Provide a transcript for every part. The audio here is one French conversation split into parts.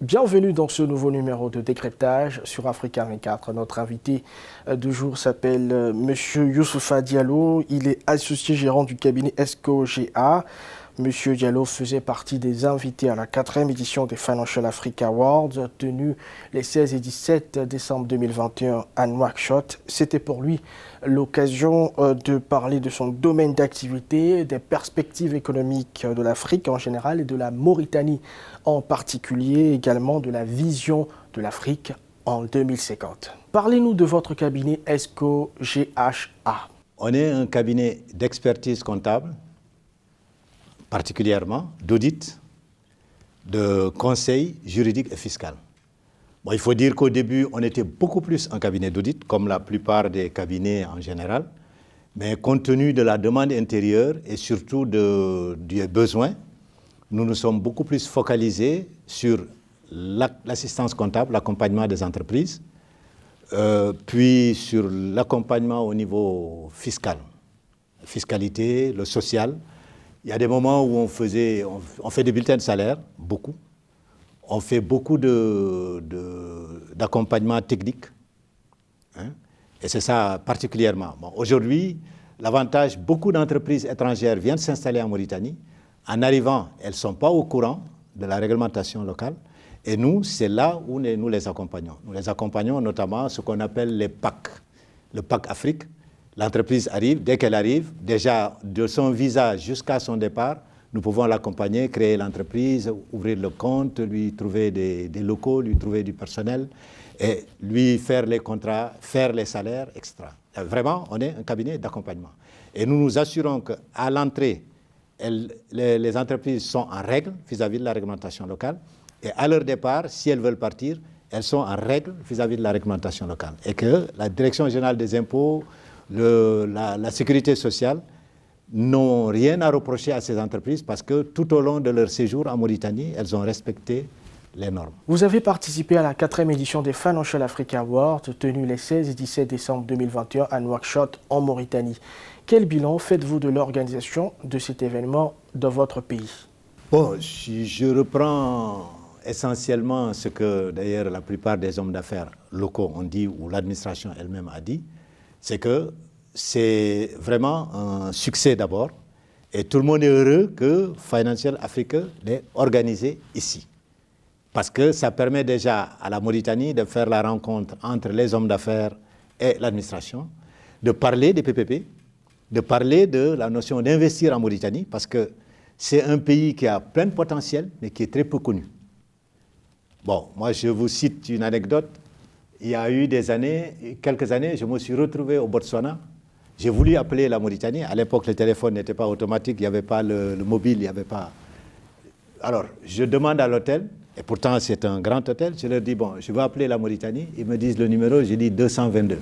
Bienvenue dans ce nouveau numéro de décryptage sur Africa 24. Notre invité du jour s'appelle Monsieur Youssoufa Diallo. Il est associé gérant du cabinet ESCO-GA. Monsieur Diallo faisait partie des invités à la 4e édition des Financial Africa Awards, tenue les 16 et 17 décembre 2021 à Nouakchott. C'était pour lui l'occasion de parler de son domaine d'activité, des perspectives économiques de l'Afrique en général et de la Mauritanie en particulier, également de la vision de l'Afrique en 2050. Parlez-nous de votre cabinet ESCO-GHA. On est un cabinet d'expertise comptable, particulièrement d'audit, de conseil juridique et fiscal. Bon, il faut dire qu'au début, on était beaucoup plus un cabinet d'audit, comme la plupart des cabinets en général, mais compte tenu de la demande intérieure et surtout des besoins, nous nous sommes beaucoup plus focalisés sur l'assistance comptable, l'accompagnement des entreprises, puis sur l'accompagnement au niveau fiscal, la fiscalité, le social. Il y a des moments où on fait des bulletins de salaire, beaucoup. On fait beaucoup d'accompagnement technique. Et c'est ça particulièrement. Bon, aujourd'hui, l'avantage, beaucoup d'entreprises étrangères viennent s'installer en Mauritanie. En arrivant, elles ne sont pas au courant de la réglementation locale. Et nous, c'est là où nous les accompagnons. Nous les accompagnons notamment ce qu'on appelle les PAC. Le PAC Afrique. L'entreprise arrive, dès qu'elle arrive, déjà de son visa jusqu'à son départ, nous pouvons l'accompagner, créer l'entreprise, ouvrir le compte, lui trouver des locaux, lui trouver du personnel, et lui faire les contrats, faire les salaires, etc. Vraiment, on est un cabinet d'accompagnement. Et nous nous assurons qu'à l'entrée, les entreprises sont en règle vis-à-vis de la réglementation locale, et à leur départ, si elles veulent partir, elles sont en règle vis-à-vis de la réglementation locale. Et que la Direction générale des impôts, la sécurité sociale n'ont rien à reprocher à ces entreprises parce que tout au long de leur séjour en Mauritanie, elles ont respecté les normes. Vous avez participé à la 4e édition des Financial Africa Awards, tenue les 16 et 17 décembre 2021 à Nouakchott, en Mauritanie. Quel bilan faites-vous de l'organisation de cet événement dans votre pays? Bon, si je reprends essentiellement ce que d'ailleurs la plupart des hommes d'affaires locaux ont dit ou l'administration elle-même a dit, c'est que c'est vraiment un succès d'abord et tout le monde est heureux que Financial Africa l'ait organisé ici. Parce que ça permet déjà à la Mauritanie de faire la rencontre entre les hommes d'affaires et l'administration, de parler des PPP, de parler de la notion d'investir en Mauritanie, parce que c'est un pays qui a plein de potentiel, mais qui est très peu connu. Bon, moi je vous cite une anecdote. Il y a eu quelques années, je me suis retrouvé au Botswana. J'ai voulu appeler la Mauritanie. À l'époque, le téléphone n'était pas automatique, il n'y avait pas le mobile, il n'y avait pas... Alors, je demande à l'hôtel, et pourtant c'est un grand hôtel, je leur dis, bon, je veux appeler la Mauritanie. Ils me disent le numéro, j'ai dit 222.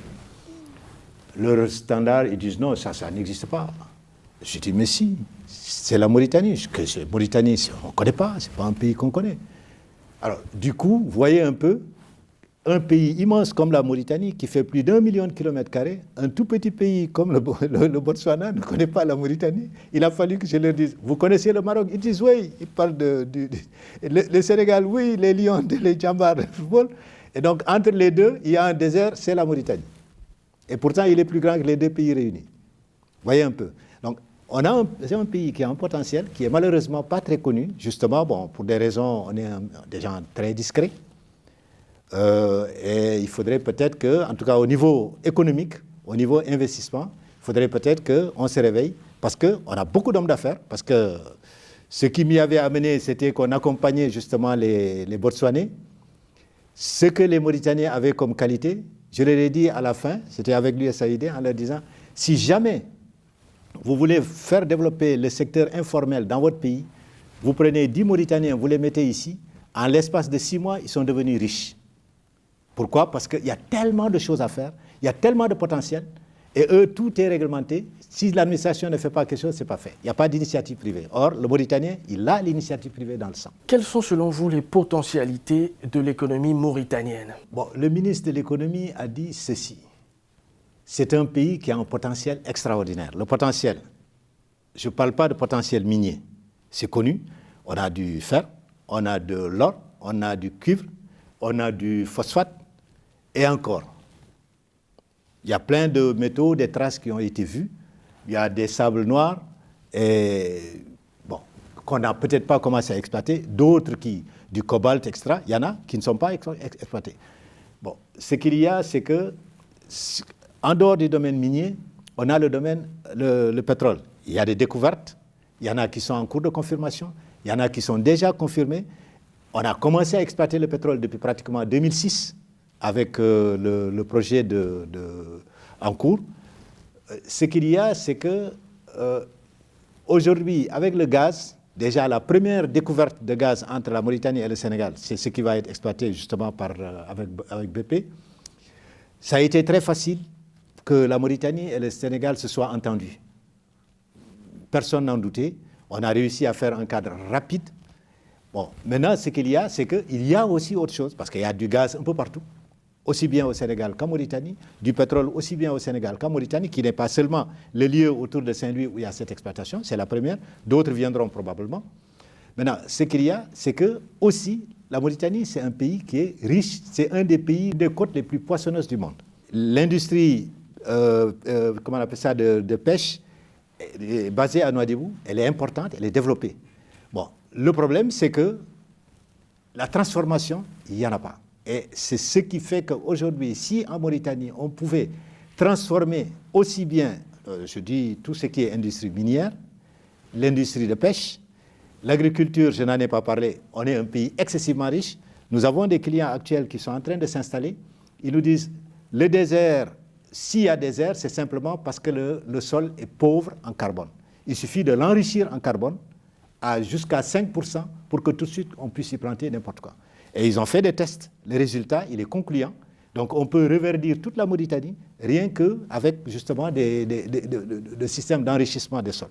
Leur standard, ils disent non, ça n'existe pas. Je dis, mais si, c'est la Mauritanie. Mauritanie, on ne connaît pas, ce n'est pas un pays qu'on connaît. Alors, du coup, voyez un peu, un pays immense comme la Mauritanie, qui fait plus d'1 million de kilomètres carrés, un tout petit pays comme le Botswana ne connaît pas la Mauritanie. Il a fallu que je leur dise, vous connaissez le Maroc? Ils disent oui, ils parlent le Sénégal, oui, les Lions, les Djambars, le football. Et donc, entre les deux, il y a un désert, c'est la Mauritanie. Et pourtant, il est plus grand que les deux pays réunis. Voyez un peu. Donc, c'est un pays qui a un potentiel, qui est malheureusement pas très connu. Justement, bon, pour des raisons, on est des gens très discrets. Et il faudrait peut-être que, en tout cas au niveau économique, au niveau investissement, il faudrait peut-être qu'on se réveille, parce qu'on a beaucoup d'hommes d'affaires, parce que ce qui m'y avait amené, c'était qu'on accompagnait justement les Botswanais. Ce que les Mauritaniens avaient comme qualité, je leur ai dit à la fin, c'était avec l'USAID, en leur disant, si jamais vous voulez faire développer le secteur informel dans votre pays, vous prenez 10 Mauritaniens, vous les mettez ici, en l'espace de 6 mois, ils sont devenus riches. Pourquoi? Parce qu'il y a tellement de choses à faire, il y a tellement de potentiel, et eux, tout est réglementé. Si l'administration ne fait pas quelque chose, ce n'est pas fait. Il n'y a pas d'initiative privée. Or, le Mauritanien, il a l'initiative privée dans le sang. Quelles sont selon vous les potentialités de l'économie mauritanienne? Bon, le ministre de l'économie a dit ceci. C'est un pays qui a un potentiel extraordinaire. Le potentiel, je ne parle pas de potentiel minier. C'est connu. On a du fer, on a de l'or, on a du cuivre, on a du phosphate, et encore. Il y a plein de métaux, des traces qui ont été vues. Il y a des sables noirs, et bon, qu'on n'a peut-être pas commencé à exploiter, d'autres qui, du cobalt, etc. Il y en a qui ne sont pas exploités. Bon, ce qu'il y a, c'est que, en dehors du domaine minier, on a le domaine, le pétrole. Il y a des découvertes, il y en a qui sont en cours de confirmation, il y en a qui sont déjà confirmées. On a commencé à exploiter le pétrole depuis pratiquement 2006 avec le projet en cours. Ce qu'il y a, c'est que aujourd'hui, avec le gaz, déjà la première découverte de gaz entre la Mauritanie et le Sénégal, c'est ce qui va être exploité justement avec BP. Ça a été très facile que la Mauritanie et le Sénégal se soient entendus. Personne n'en doutait. On a réussi à faire un cadre rapide. Bon, maintenant, ce qu'il y a, c'est qu'il y a aussi autre chose, parce qu'il y a du gaz un peu partout, aussi bien au Sénégal qu'en Mauritanie, du pétrole aussi bien au Sénégal qu'en Mauritanie, qui n'est pas seulement le lieu autour de Saint-Louis où il y a cette exploitation, c'est la première, d'autres viendront probablement. Maintenant, ce qu'il y a, c'est que aussi, la Mauritanie, c'est un pays qui est riche, c'est un des pays des côtes les plus poissonneuses du monde. L'industrie, comment on appelle ça, de pêche, est basée à Nouadhibou, elle est importante, elle est développée. Bon, le problème, c'est que la transformation, il n'y en a pas. Et c'est ce qui fait qu'aujourd'hui, si en Mauritanie, on pouvait transformer aussi bien, je dis, tout ce qui est industrie minière, l'industrie de pêche, l'agriculture, je n'en ai pas parlé, on est un pays excessivement riche. Nous avons des clients actuels qui sont en train de s'installer. Ils nous disent, le désert, s'il y a désert, c'est simplement parce que le sol est pauvre en carbone. Il suffit de l'enrichir en carbone à jusqu'à 5% pour que tout de suite on puisse y planter n'importe quoi. Et ils ont fait des tests. Le résultat, il est concluant. Donc on peut reverdir toute la Mauritanie rien qu'avec justement des systèmes d'enrichissement des sols.